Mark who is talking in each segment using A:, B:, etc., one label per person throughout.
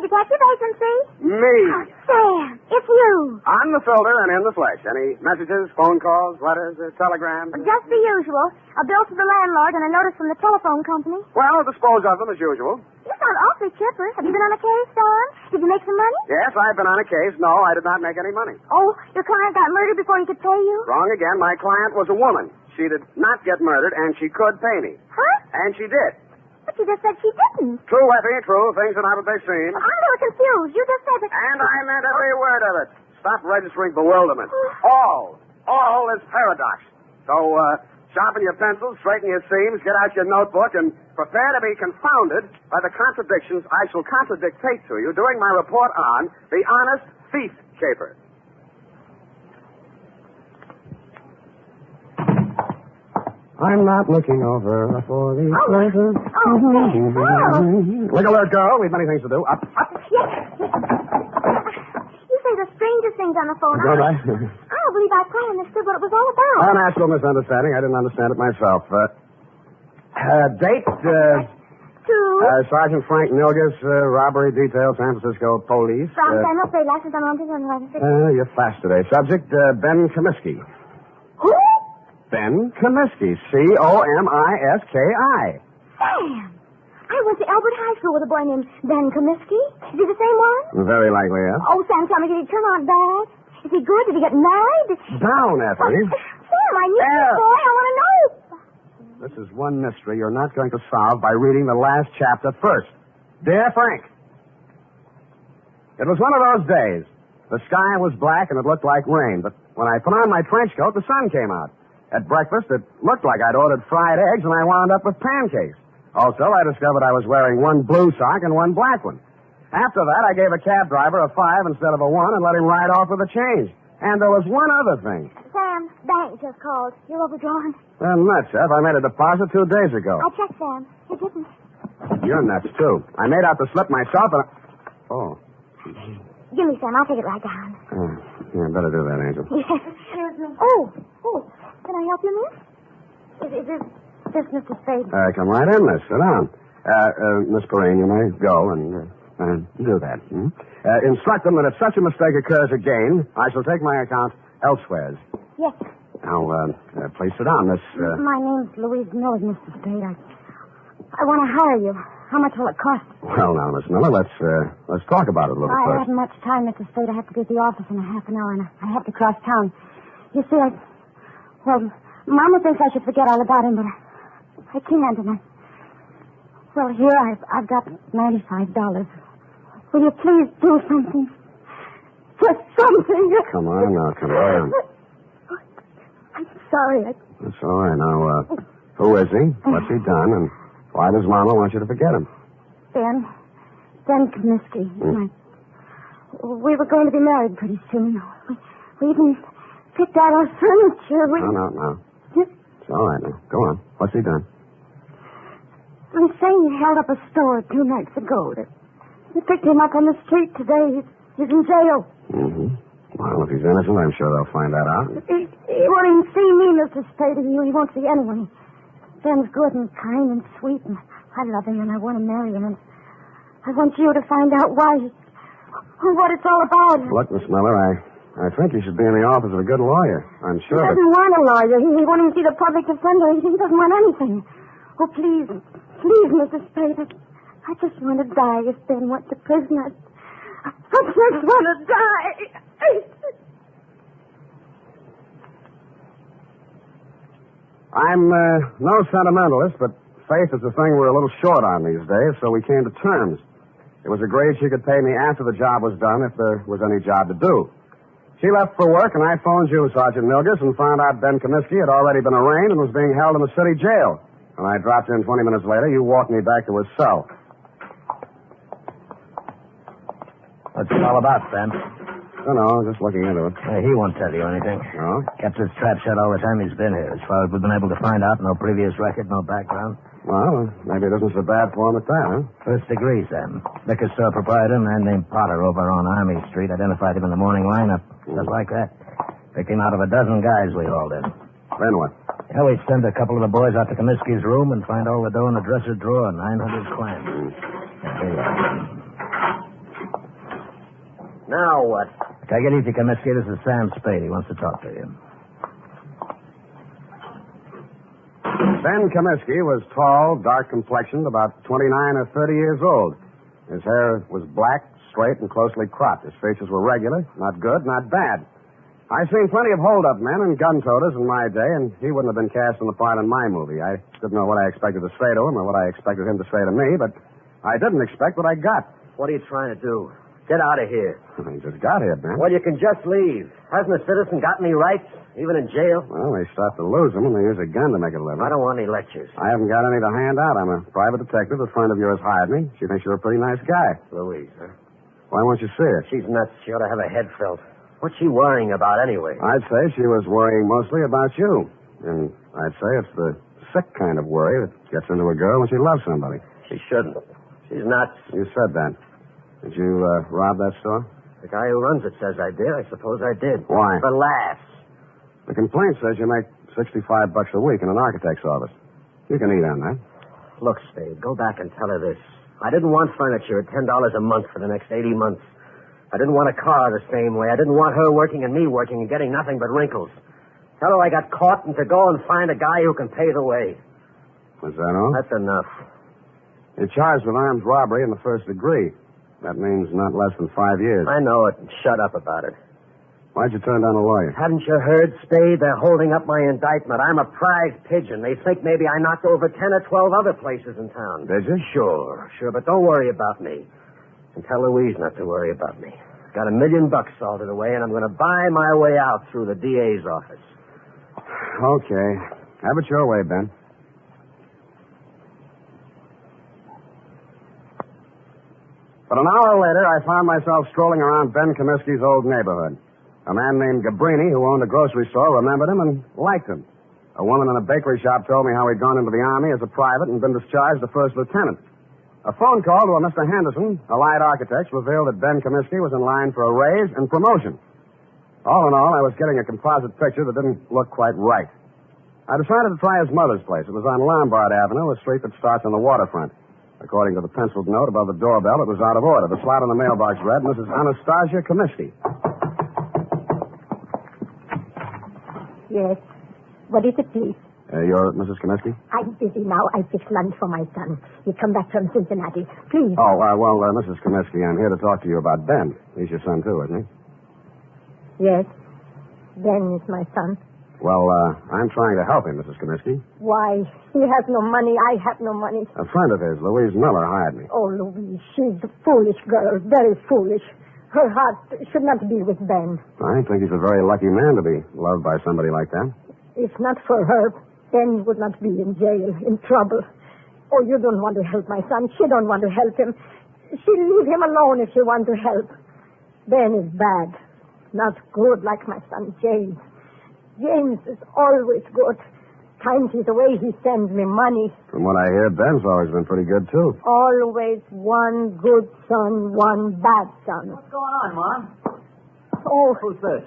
A: detective agency?
B: Me.
A: Oh, Sam, it's you.
B: On the filter and in the flesh. Any messages, phone calls, letters, telegrams?
A: Just the usual. A bill to the landlord and a notice from the telephone company.
B: Well, dispose of them as usual.
A: You sound awfully chipper. Have you been on a case, Sam? Did you make some money?
B: Yes, I've been on a case. No, I did not make any money.
A: Oh, your client got murdered before he could pay you?
B: Wrong again. My client was a woman. She did not get murdered, and she could pay me.
A: Huh?
B: And she did.
A: But you just said she didn't.
B: True, Effie, true. Things are not what they seem.
A: I'm a little confused. You just said that...
B: And I meant every word of it. Stop registering bewilderment. All is paradox. So, sharpen your pencils, straighten your seams, get out your notebook, and prepare to be confounded by the contradictions I shall contradictate to you during my report on the honest thief caper. I'm not looking over for the pleasure. Look alert, girl. We've many things to do. Up.
A: Yes. You say the strangest things on the phone.
B: All right.
A: I don't believe I quite understood what it was all about.
B: An actual misunderstanding. I didn't understand it myself. Date, Sergeant Frank Nilgis, robbery detail, San Francisco police.
A: From Samuel State, license on 126.
B: You're fast today. Subject, Ben Comiskey.
A: Who?
B: Ben Comiskey. Comiski.
A: Sam. I went to Albert High School with a boy named Ben Comiskey. Is he the same one?
B: Very likely, yes.
A: Oh, Sam, tell me, did he turn out bad? Is he good? Did he get married?
B: Down, Effie.
A: Sam, I need this boy. I want to know.
B: This is one mystery you're not going to solve by reading the last chapter first. Dear Frank, it was one of those days. The sky was black and it looked like rain, but when I put on my trench coat, the sun came out. At breakfast, it looked like I'd ordered fried eggs, and I wound up with pancakes. Also, I discovered I was wearing one blue sock and one black one. After that, I gave a cab driver a 5 instead of a 1 and let him ride off with a change. And there was one other thing.
A: Sam, bank just called. You're overdrawn.
B: Well, nuts, Ev. I made a deposit 2 days ago.
A: I checked, Sam. You didn't.
B: You're nuts, too. I made out the slip myself, and Oh.
A: Give me some. I'll take it right down.
B: Yeah, better do that, Angel.
A: Yes. Excuse me. Oh. Can I help you, miss? Is this Mr. Spade?
B: Come right in, miss. Sit down. Miss Perrine, you may go and do that. Instruct them that if such a mistake occurs again, I shall take my account elsewhere.
A: Yes.
B: Now, please sit down, Miss...
A: My name's Louise Miller, Mr. Spade. I want to hire you. How much will it cost?
B: Well, now, Miss Miller, let's talk about it a little
A: I
B: first.
A: haven't much time, Mr. Spade. I have to be at the office in a half an hour, and I have to cross town. You see, Well, Mama thinks I should forget all about him, but I can't, and Well, here I've got $95. Will you please do something? Just something.
B: Come on now, come on.
A: I'm sorry.
B: That's all right. Now, who is he? What's he done? And why does Mama want you to forget him?
A: Ben Comiskey. We were going to be married pretty soon. We even picked out our furniture.
B: No. It's all right now. Go on. What's he done?
A: They say he held up a store 2 nights ago. They picked him up on the street today. He's in jail.
B: Mm-hmm. Well, if he's innocent, I'm sure they'll find that out.
A: He won't even see me, Mr. Spade. He won't see anyone. Ben's good and kind and sweet, and I love him, and I want to marry him. And I want you to find out what it's all about.
B: Look, Miss Miller, I think you should be in the office of a good lawyer. I'm sure
A: He doesn't want a lawyer. He won't even see the public defender. He doesn't want anything. Oh, please, Mr. Spade. I just want to die if Ben went to prison. I just want to die.
B: I'm no sentimentalist, but faith is the thing we're a little short on these days, so we came to terms. It was agreed she could pay me after the job was done if there was any job to do. She left for work, and I phoned you, Sergeant Nilgis, and found out Ben Comiskey had already been arraigned and was being held in the city jail. When I dropped in 20 minutes later, you walked me back to his cell.
C: What's it all about, Ben?
B: I don't know, just looking into it.
C: He won't tell you anything.
B: No?
C: Kept his trap shut all the time he's been here. As far as we've been able to find out, no previous record, no background.
B: Well, maybe it isn't so bad for him at that, huh?
C: First degree, Sam. Liquor store proprietor, a man named Potter over on Army Street, identified him in the morning lineup. Just like that. Picked him out of a dozen guys we hauled in.
B: Then what?
C: Yeah, we sent a couple of the boys out to Comiskey's room and find all the dough in the dresser drawer, 900 clams. Here you are.
D: Now what?
C: Take it easy, Comiskey. This is Sam Spade. He wants to talk to you.
B: Ben Comiskey was tall, dark-complexioned, about 29 or 30 years old. His hair was black, straight, and closely cropped. His features were regular, not good, not bad. I've seen plenty of hold-up men and gun-toters in my day, and he wouldn't have been cast in the part in my movie. I didn't know what I expected to say to him or what I expected him to say to me, but I didn't expect what I got.
D: What are you trying to do? Get out of here.
B: He just got here, Ben.
D: Well, you can just leave. Hasn't a citizen got any rights, even in jail?
B: Well, they start to lose them, and they use a gun to make a living.
D: I don't want any lectures.
B: I haven't got any to hand out. I'm a private detective. A friend of yours hired me. She thinks you're a pretty nice guy.
D: Louise, huh?
B: Why won't you see her?
D: She's nuts. She ought to have a head felt. What's she worrying about anyway?
B: I'd say she was worrying mostly about you. And I'd say it's the sick kind of worry that gets into a girl when she loves somebody.
D: She shouldn't. She's nuts.
B: You said that. Did you rob that store?
D: The guy who runs it says I did. I suppose I did.
B: Why?
D: For laughs.
B: The complaint says you make $65 a week in an architect's office. You can eat on that.
D: Look, Spade, go back and tell her this. I didn't want furniture at $10 a month for the next 80 months. I didn't want a car the same way. I didn't want her working and me working and getting nothing but wrinkles. Tell her I got caught and to go and find a guy who can pay the way.
B: Was that all?
D: That's enough.
B: You're charged with armed robbery in the first degree. That means not less than 5 years.
D: I know it. Shut up about it.
B: Why'd you turn down a lawyer?
D: Haven't you heard, Spade? They're holding up my indictment. I'm a prize pigeon. They think maybe I knocked over 10 or 12 other places in town.
B: Did you?
D: Sure, but don't worry about me. And tell Louise not to worry about me. Got $1 million salted away, and I'm going to buy my way out through the DA's office.
B: Okay. Have it your way, Ben. But an hour later, I found myself strolling around Ben Comiskey's old neighborhood. A man named Gabrini, who owned a grocery store, remembered him and liked him. A woman in a bakery shop told me how he'd gone into the Army as a private and been discharged a first lieutenant. A phone call to a Mr. Henderson, Allied Architects, revealed that Ben Comiskey was in line for a raise and promotion. All in all, I was getting a composite picture that didn't look quite right. I decided to try his mother's place. It was on Lombard Avenue, a street that starts on the waterfront. According to the penciled note above the doorbell, it was out of order. The slot on the mailbox read, Mrs. Anastasia Comiskey.
E: Yes. What is it, please?
B: You're Mrs. Comiskey?
E: I'm busy now. I fixed lunch for my son. He come back from Cincinnati. Please.
B: Oh, Mrs. Comiskey, I'm here to talk to you about Ben. He's your son, too, isn't he?
E: Yes. Ben is my son.
B: Well, I'm trying to help him, Mrs. Comiskey.
E: Why? He has no money. I have no money.
B: A friend of his, Louise Miller, hired me.
E: Oh, Louise, she's a foolish girl. Very foolish. Her heart should not be with Ben.
B: I think he's a very lucky man to be loved by somebody like that.
E: If not for her, Ben would not be in jail, in trouble. Oh, you don't want to help my son. She don't want to help him. She'll leave him alone if she wants to help. Ben is bad. Not good like my son James. James is always good. Times he's away, he sends me money.
B: From what I hear, Ben's always been pretty good, too.
E: Always one good son, one bad son.
D: What's going on, Mom?
E: Oh,
D: Who's this?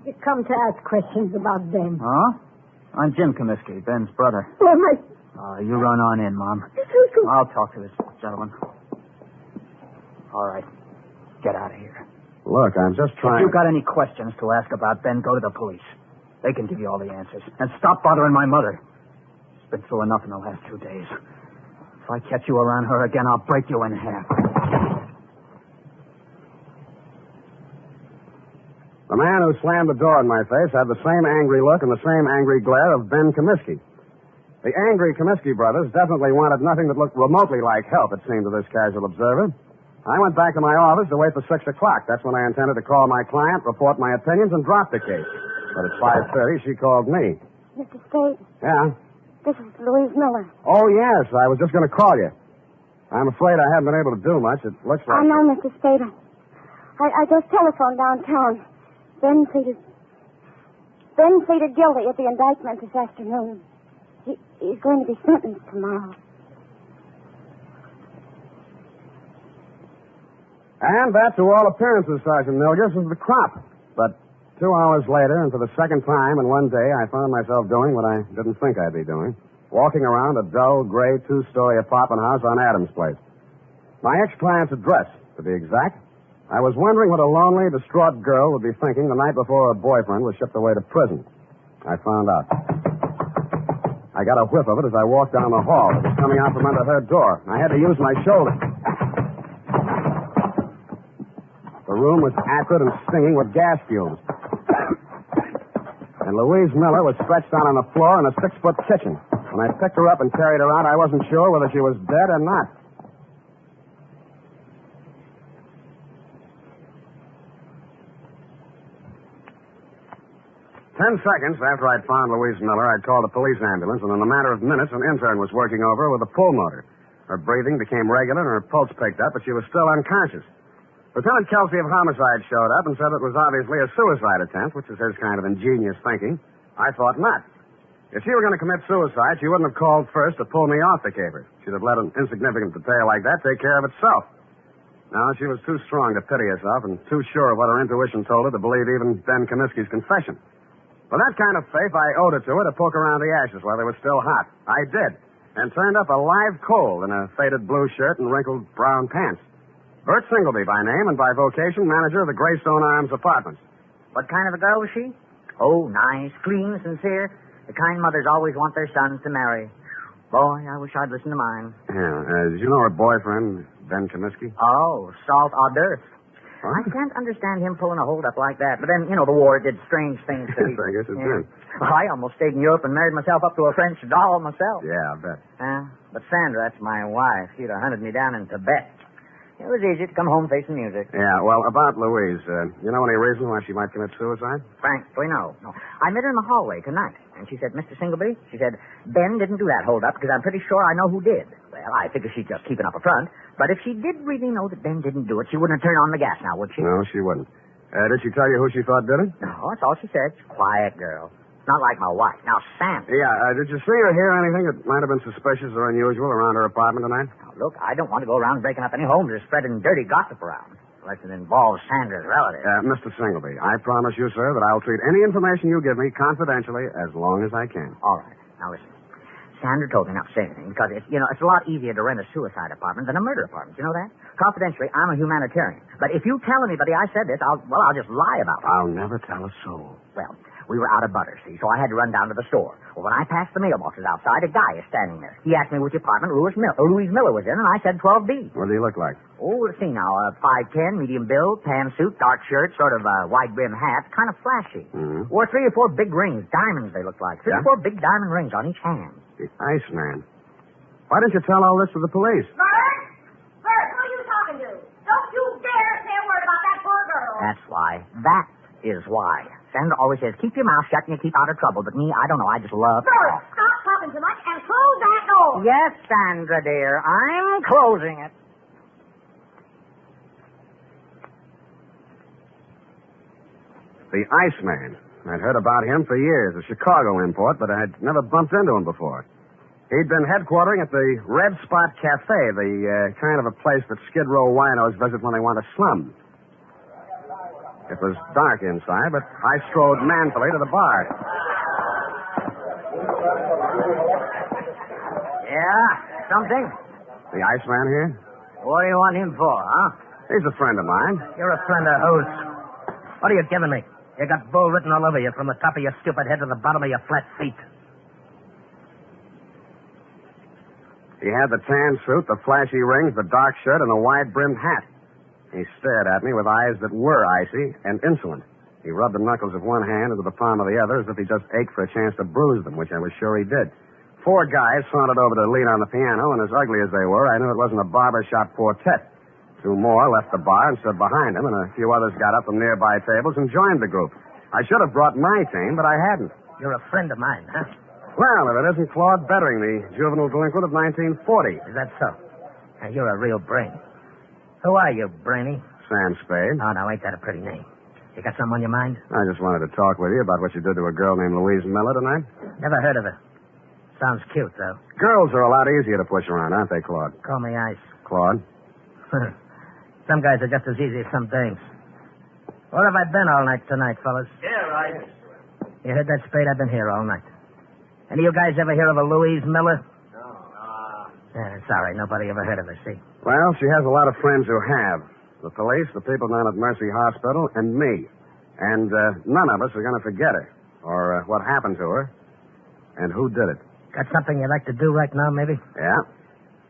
E: he's come to ask questions about Ben.
F: Huh? I'm Jim Comiskey, Ben's brother.
E: Oh, my...
F: You run on in, Mom. I'll talk to this gentleman. All right. Get out of here.
B: Look, I'm just trying...
F: If you've got any questions to ask about Ben, go to the police. They can give you all the answers. And stop bothering my mother. She's been through enough in the last 2 days. If I catch you around her again, I'll break you in half.
B: The man who slammed the door in my face had the same angry look and the same angry glare of Ben Comiskey. The angry Comiskey brothers definitely wanted nothing that looked remotely like help, it seemed to this casual observer. I went back to my office to wait for 6 o'clock. That's when I intended to call my client, report my opinions, and drop the case. But at 5:30, she called me.
A: Mr. Spade,
B: Yeah?
A: this is Louise Miller.
B: Oh, yes. I was just going to call you. I'm afraid I haven't been able to do much. It looks like...
A: I know, Mr. Spade. I just telephoned downtown. Ben pleaded guilty at the indictment this afternoon. He's going to be sentenced tomorrow.
B: And that, to all appearances, Sergeant Milgis, is the crop. But 2 hours later, and for the second time in one day, I found myself doing what I didn't think I'd be doing. Walking around a dull, gray, 2-story apartment house on Adams Place. My ex-client's address, to be exact, I was wondering what a lonely, distraught girl would be thinking the night before her boyfriend was shipped away to prison. I found out. I got a whiff of it as I walked down the hall. It was coming out from under her door. I had to use my shoulder. The room was acrid and stinging with gas fumes. And Louise Miller was stretched out on the floor in a 6-foot kitchen. When I picked her up and carried her out, I wasn't sure whether she was dead or not. Ten seconds after I'd found Louise Miller, I'd called a police ambulance, and in a matter of minutes, an intern was working over her with a pulmotor. Her breathing became regular and her pulse picked up, but she was still unconscious. Lieutenant Kelsey of Homicide showed up and said it was obviously a suicide attempt, which is his kind of ingenious thinking. I thought not. If she were going to commit suicide, she wouldn't have called first to pull me off the caper. She'd have let an insignificant detail like that take care of itself. No, she was too strong to pity herself and too sure of what her intuition told her to believe even Ben Comiskey's confession. With that kind of faith, I owed it to her to poke around the ashes while they were still hot. I did, and turned up a live coal in a faded blue shirt and wrinkled brown pants. Bert Singleby by name and by vocation, manager of the Greystone Arms Apartments.
G: What kind of a girl was she? Oh, nice, clean, sincere. The kind mothers always want their sons to marry. Boy, I wish I'd listened to mine.
B: Yeah, did you know her boyfriend, Ben Comiskey?
G: Oh, salt hors d'oeuvre.
B: Huh?
G: I can't understand him pulling a hold-up like that. But then, the war did strange things to
B: Yes, I guess it did.
G: Well, I almost stayed in Europe and married myself up to a French doll myself.
B: Yeah, I bet.
G: But Sandra, that's my wife. She'd have hunted me down in Tibet. It was easy to come home facing music.
B: Yeah, well, about Louise, you know any reason why she might commit suicide?
G: Frankly, no. I met her in the hallway tonight, and she said, Mr. Singleby, she said, Ben didn't do that hold-up because I'm pretty sure I know who did. Well, I figure she's just keeping up a front. But if she did really know that Ben didn't do it, she wouldn't have turned on the gas now, would she?
B: No, she wouldn't. Did she tell you who she thought did it?
G: No, that's all she said. She's a quiet girl. Not like my wife. Now, Sandra.
B: Yeah, did you see or hear anything that might have been suspicious or unusual around her apartment tonight?
G: Now, look, I don't want to go around breaking up any homes or spreading dirty gossip around. Unless it involves Sandra's relatives.
B: Mr. Singleby, I promise you, sir, that I'll treat any information you give me confidentially as long as I can.
G: All right. Now, listen. Sandra told me not to say anything because it's a lot easier to rent a suicide apartment than a murder apartment. You know that? Confidentially, I'm a humanitarian. But if you tell anybody I said this, I'll just lie about it.
B: I'll never tell a soul.
G: Well, we were out of butter, see, so I had to run down to the store. Well, when I passed the mailboxes outside, a guy is standing there. He asked me which apartment Louise Miller was in, and I said 12B.
B: What do he look like?
G: Oh, let's see now. 5'10", medium build, tan suit, dark shirt, sort of wide brim hat, kind of flashy.
B: Mm-hmm.
G: Wore 3 or 4 big rings, diamonds they looked like. 3 or 4 big diamond rings on each hand.
B: The Iceman. Why didn't you tell all this to the police?
A: Bert, who are you talking to? Don't you dare say a word about that poor girl.
G: That's why. That is why. Sandra always says, keep your mouth shut and you keep out of trouble. But me, I don't know. I just love
A: Bert,
G: talk.
A: stop talking too much and close that door.
G: Yes, Sandra, dear. I'm closing it.
B: The Iceman. I'd heard about him for years, a Chicago import, but I'd never bumped into him before. He'd been headquartering at the Red Spot Cafe, the kind of a place that Skid Row winos visit when they want to slum. It was dark inside, but I strode manfully to the bar.
G: Yeah, something?
B: The Iceman here?
G: What do you want him for, huh?
B: He's a friend of mine.
C: You're a friend of whose? What are you giving me? You got bull written all over you from the top of your stupid head to the bottom of your flat feet.
B: He had the tan suit, the flashy rings, the dark shirt, and the wide-brimmed hat. He stared at me with eyes that were icy and insolent. He rubbed the knuckles of one hand into the palm of the other as if he just ached for a chance to bruise them, which I was sure he did. 4 guys sauntered over to lean on the piano, and as ugly as they were, I knew it wasn't a barbershop quartet. 2 more left the bar and stood behind him, and a few others got up from nearby tables and joined the group. I should have brought my team, but I hadn't.
C: You're a friend of mine, huh?
B: Well, if it isn't Claude Bettering, the juvenile delinquent of 1940.
C: Is that so? Now, you're a real brain. Who are you, Brainy?
B: Sam Spade.
C: Oh, now, ain't that a pretty name? You got something on your mind?
B: I just wanted to talk with you about what you did to a girl named Louise Miller tonight.
C: Never heard of her. Sounds cute, though.
B: Girls are a lot easier to push around, aren't they, Claude?
C: Call me Ice.
B: Claude?
C: Some guys are just as easy as some dames. Where have I been all night tonight, fellas?
F: Here, Ice.
C: You heard that, Spade? I've been here all night. Any of you guys ever hear of a Louise Miller?
F: No.
C: Yeah, sorry, nobody ever heard of her, see?
B: Well, she has a lot of friends who have. The police, the people down at Mercy Hospital, and me. And none of us are going to forget her. Or what happened to her. And who did it.
C: Got something you'd like to do right now, maybe?
B: Yeah.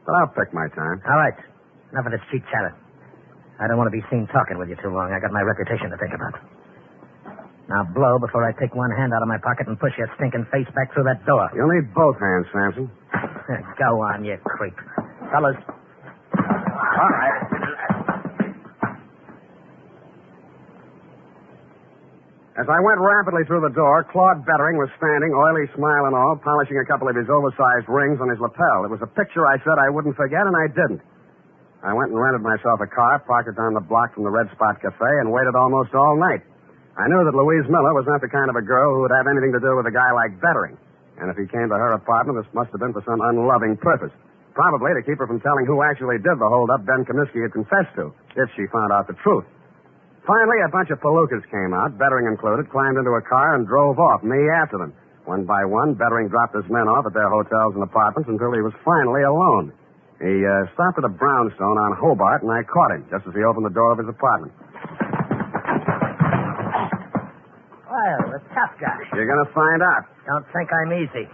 B: But I'll pick my time.
C: All right. Enough of this cheap chatter. I don't want to be seen talking with you too long. I got my reputation to think about. Now blow before I take one hand out of my pocket and push your stinking face back through that door.
B: You'll need both hands, Samson.
C: Go on, you creep. Fellas.
B: All right. As I went rapidly through the door, Claude Bettering was standing, oily smile and all, polishing a couple of his oversized rings on his lapel. It was a picture I said I wouldn't forget, and I didn't. I went and rented myself a car, parked it down the block from the Red Spot Cafe, and waited almost all night. I knew that Louise Miller was not the kind of a girl who would have anything to do with a guy like Bettering. And if he came to her apartment, this must have been for some unloving purpose. Probably to keep her from telling who actually did the holdup Ben Comiskey had confessed to, if she found out the truth. Finally, a bunch of palookas came out, Bettering included, climbed into a car and drove off, me after them. One by one, Bettering dropped his men off at their hotels and apartments until he was finally alone. He stopped at a brownstone on Hobart, and I caught him just as he opened the door of his apartment.
C: Well, the tough guy.
B: You're going to find out.
C: Don't think I'm easy.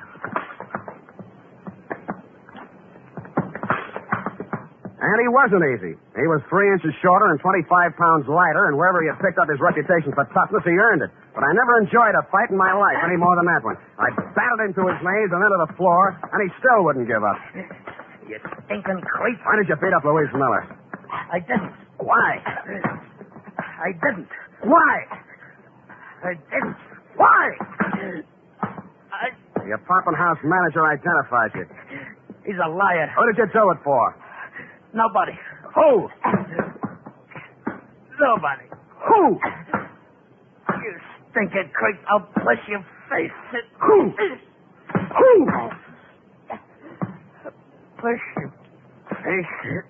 B: And he wasn't easy. He was 3 inches shorter and 25 pounds lighter, and wherever he had picked up his reputation for toughness, he earned it. But I never enjoyed a fight in my life any more than that one. I battled him to his knees and into the floor, and he still wouldn't give up.
C: You stinking creep.
B: Why did you beat up Louise Miller?
C: I didn't.
B: Why?
C: I didn't.
B: Why?
C: I didn't.
B: Why? The apartment house manager identified you.
C: He's a liar.
B: Who did you do it for?
C: Nobody.
B: Who?
C: Nobody.
B: Who?
C: You stinking creep. I'll push your face.
B: Who? Who?
C: Push your face.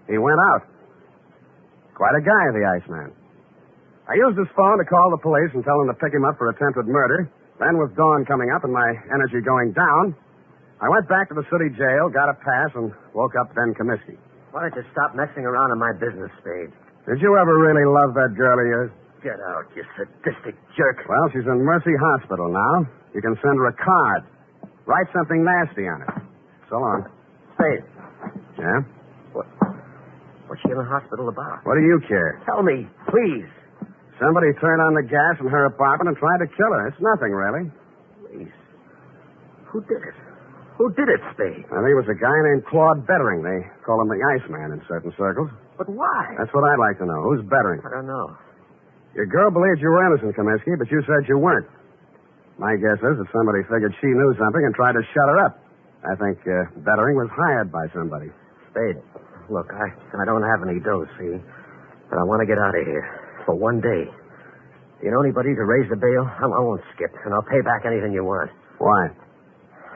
B: He went out. Quite a guy, the Iceman. I used his phone to call the police and tell them to pick him up for attempted murder. Then, with dawn coming up and my energy going down, I went back to the city jail, got a pass, and woke up Ben Comiskey.
D: Why don't you stop messing around in my business, Spade?
B: Did you ever really love that girl of yours?
D: Get out, you sadistic jerk.
B: Well, she's in Mercy Hospital now. You can send her a card. Write something nasty on it. So long.
D: Spade,
B: Yeah?
D: what's she in the hospital about?
B: What do you care?
D: Tell me, please.
B: Somebody turned on the gas in her apartment and tried to kill her. It's nothing, really.
D: Please. Who did it? Who did it, Spade?
B: I think it was a guy named Claude Bettering. They call him the Iceman in certain circles.
D: But why?
B: That's what I'd like to know. Who's Bettering?
D: I don't know.
B: Your girl believed you were innocent, Comiskey, but you said you weren't. My guess is that somebody figured she knew something and tried to shut her up. I think Bettering was hired by somebody.
D: Spade, look, I don't have any dough, see? But I want to get out of here. For one day. Do you know anybody to raise the bail? I won't skip, and I'll pay back anything you want.
B: Why?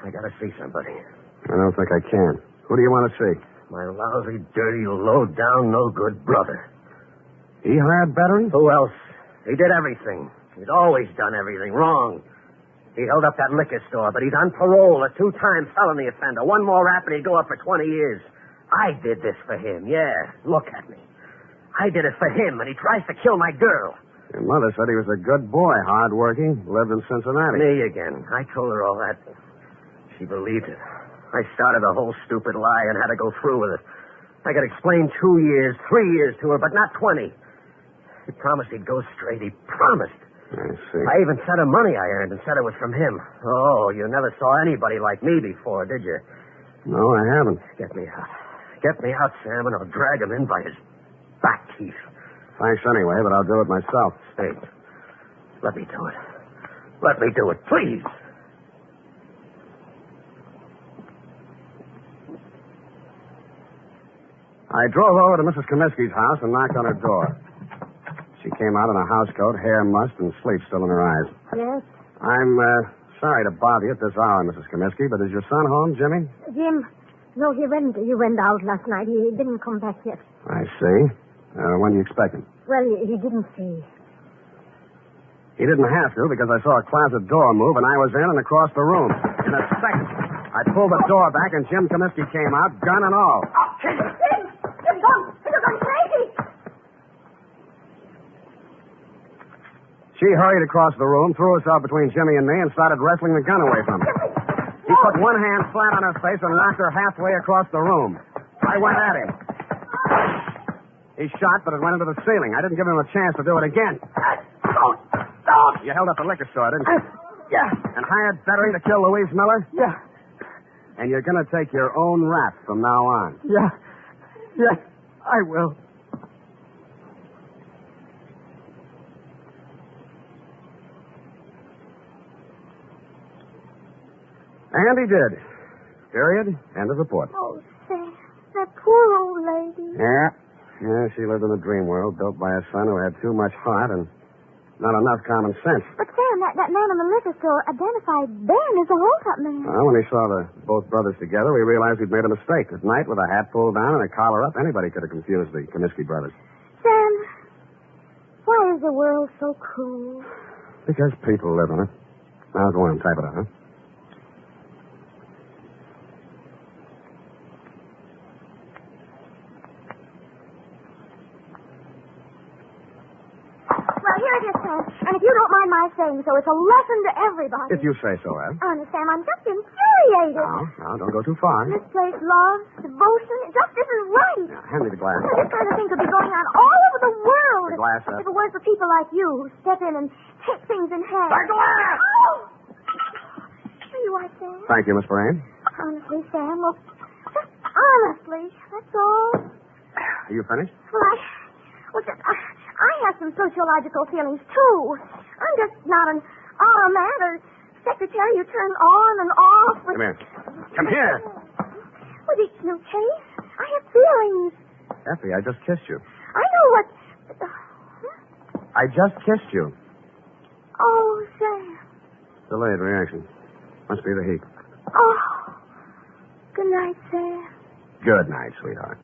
D: I gotta see somebody.
B: I don't think I can. Who do you want to see?
D: My lousy, dirty, low-down, no-good brother.
B: He hired Bettering?
D: Who else? He did everything. He's always done everything wrong. He held up that liquor store, but he's on parole, a 2-time felony offender. One more rap and he'd go up for 20 years. I did this for him, yeah. Look at me. I did it for him, and he tries to kill my girl.
B: Your mother said he was a good boy, hard-working, lived in Cincinnati.
D: Me again. I told her all that. She believed it. I started a whole stupid lie and had to go through with it. I could explain 2 years, 3 years to her, but not 20. He promised he'd go straight. He promised.
B: I see.
D: I even sent her money I earned and said it was from him. Oh, you never saw anybody like me before, did you?
B: No, I haven't.
D: Get me out. Get me out, Sam, and I'll drag him in by his back teeth.
B: Thanks anyway, but I'll do it myself.
D: Spade, let me do it. Let me do it, please.
B: I drove over to Mrs. Comiskey's house and knocked on her door. She came out in a housecoat, hair mussed, and sleep still in her eyes.
E: Yes?
B: I'm sorry to bother you at this hour, Mrs. Comiskey, but is your son home, Jimmy?
E: Jim, no, he went out last night. He didn't come back yet.
B: I see. When do you expect him?
E: Well, he didn't say.
B: He didn't have to because I saw a closet door move and I was in and across the room. In a second, I pulled the door back, and Jim Comiskey came out, gun and all.
E: Jim, you're going crazy.
B: She hurried across the room, threw herself between Jimmy and me, and started wrestling the gun away from him. He put one hand flat on her face and knocked her halfway across the room. I went at him. He shot, but it went into the ceiling. I didn't give him a chance to do it again.
F: Don't.
B: You held up the liquor store, didn't you?
F: Yeah.
B: And hired Bettery to kill Louise Miller?
F: Yeah.
B: And you're going to take your own rap from now on.
F: Yeah. Yes, I will.
B: And he did. Period. End of report.
A: Oh, Sam, that poor old lady.
B: Yeah. Yeah, she lived in a dream world built by a son who had too much heart and not enough common sense.
A: But, Sam, that man in the liquor store identified Ben as the hold-up man.
B: Well, when he saw the both brothers together, we realized we'd made a mistake. At night, with a hat pulled down and a collar up, anybody could have confused the Comiskey brothers.
A: Sam, why is the world so cruel?
B: Because people live in it. Now, go on, type it up, huh?
A: Well, here it is, Sam. And if you don't mind my saying so, it's a lesson to everybody.
B: If you say so, Ed.
A: Honest, Sam, I'm just infuriated.
B: Now, don't go too far.
A: Misplaced love, devotion, it just isn't right.
B: Now, hand me the glass.
A: Now, this kind of thing could be going on all over the world.
B: The glass up.
A: If it weren't for people like you who step in and take things in hand.
B: The glass!
A: Oh! Here you are, Sam.
B: Thank you, Miss Brain.
A: Honestly, Sam, well, just honestly, that's all.
B: Are you finished?
A: Well, I have some sociological feelings, too. I'm just not an automat or secretary you turn on and off.
B: Come here. Come here.
A: With each new case, I have feelings.
B: Effie, I just kissed you.
A: I know what...
B: I just kissed you.
A: Oh, Sam.
B: Delayed reaction. Must be the heat.
A: Oh. Good night, Sam.
B: Good night, sweetheart.